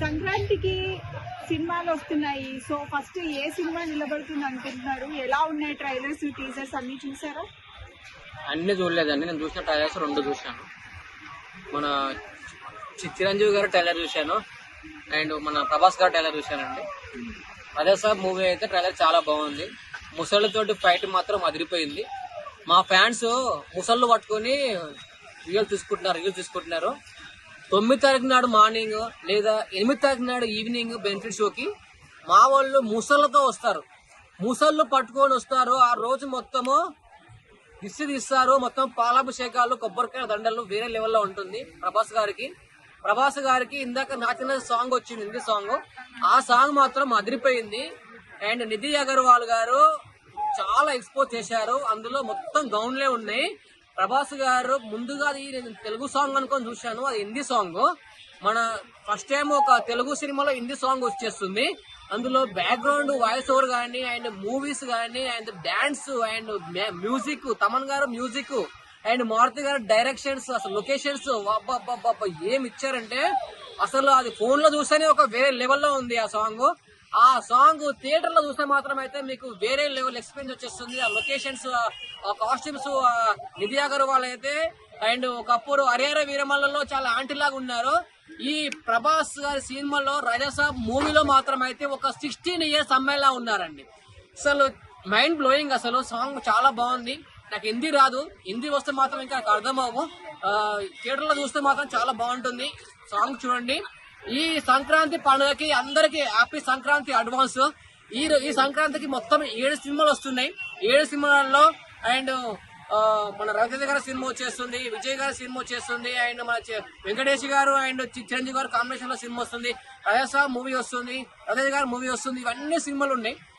సంక్రాంతికి సినిమాలు వస్తున్నాయి. సో ఫస్ట్ ఏ సినిమా నిలబడుతుంది అనుకుంటున్నారు? ఎలా ఉన్నాయి ట్రైలర్స్, టీజర్స్ అన్ని చూసారా? అన్ని చూడలేదండి. నేను చూసిన ట్రైలర్స్ 2 చూశాను. మన చిరంజీవి గారు ట్రైలర్ చూశాను అండ్ మన ప్రభాస్ గారు ట్రైలర్ చూశానండి. అదే సార్ మూవీ అయితే ట్రైలర్ చాలా బాగుంది. ముసళ్ళతోటి ఫైట్ మాత్రం అదిరిపోయింది. మా ఫ్యాన్స్ ముసళ్ళు పట్టుకొని రీల్ తీసుకుంటున్నారు. 9 తారీఖు నాడు మార్నింగ్ లేదా 8 తారీఖు నాడు ఈవినింగ్ బెనిఫిట్ షోకి మా వాళ్ళు ముసళ్ళతో వస్తారు. ముసళ్ళు పట్టుకొని వస్తారు. ఆ రోజు మొత్తము దిష్టి తీస్తారు. మొత్తం పాలాభిషేకాలు, కొబ్బరికాయ దండలు వేరే లెవెల్లో ఉంటుంది. ప్రభాస్ గారికి ఇందాక నాచిన సాంగ్ వచ్చింది, హిందీ సాంగ్. ఆ సాంగ్ మాత్రం అదిరిపోయింది. అండ్ నిధి అగర్వాల్ గారు చాలా ఎక్స్పోజ్ చేశారు. అందులో మొత్తం గౌన్లే ఉన్నాయి. ప్రభాస్ గారు ముందుగా నేను తెలుగు సాంగ్ అనుకొని చూశాను, అది హిందీ సాంగ్. మన ఫస్ట్ టైం ఒక తెలుగు సినిమాలో హిందీ సాంగ్ వచ్చేస్తుంది. అందులో బ్యాక్గ్రౌండ్ వాయిస్ ఓవర్ కానీ అండ్ మూవీస్ కానీ and dance and music, Thaman గారు మ్యూజిక్ అండ్ మారుతి గారు డైరెక్షన్స్, అసలు లొకేషన్స్ ఏమి ఇచ్చారంటే అసలు అది ఫోన్ లో చూస్తేనే ఒక వేరే లెవెల్లో ఉంది ఆ సాంగ్. ఆ సాంగ్ థియేటర్ లో చూస్తే మాత్రం అయితే మీకు వేరే లెవెల్ ఎక్స్పీరియన్స్ వచ్చేస్తుంది. ఆ లొకేషన్స్, ఆ కాస్ట్యూమ్స్, నిధి అగర్వాల్ అయితే అండ్ ఒకప్పుడు హరిహర వీరమల్లలో చాలా ఆంటీ లాగా ఉన్నారు. ఈ ప్రభాస్ గారి సినిమాలో రాజాసాబ్ మూవీలో మాత్రం అయితే ఒక 16 ఇయర్స్ అమ్మాయిలా ఉన్నారండి. అసలు మైండ్ బ్లోయింగ్. అసలు సాంగ్ చాలా బాగుంది. నాకు హిందీ రాదు, హిందీ వస్తే మాత్రం ఇంకా నాకు అర్థం అవ్వవు. థియేటర్ లో చూస్తే మాత్రం చాలా బాగుంటుంది. సాంగ్ చూడండి. ఈ సంక్రాంతి పండుగకి అందరికి హ్యాపీ సంక్రాంతి అడ్వాన్స్. ఈ సంక్రాంతికి మొత్తం 7 సినిమాలు వస్తున్నాయి. 7 సినిమాల్లో అండ్ మన రవితేజ గారి సినిమా వచ్చేస్తుంది, విజయ్ గారి సినిమా వచ్చేస్తుంది, అండ్ మన వెంకటేష్ గారు అండ్ చిరంజీవి గారు కాంబినేషన్ లో సినిమా వస్తుంది, రాజాసాబ్ మూవీ వస్తుంది, రవితేజ గారి మూవీ వస్తుంది. ఇవన్నీ సినిమాలు ఉన్నాయి.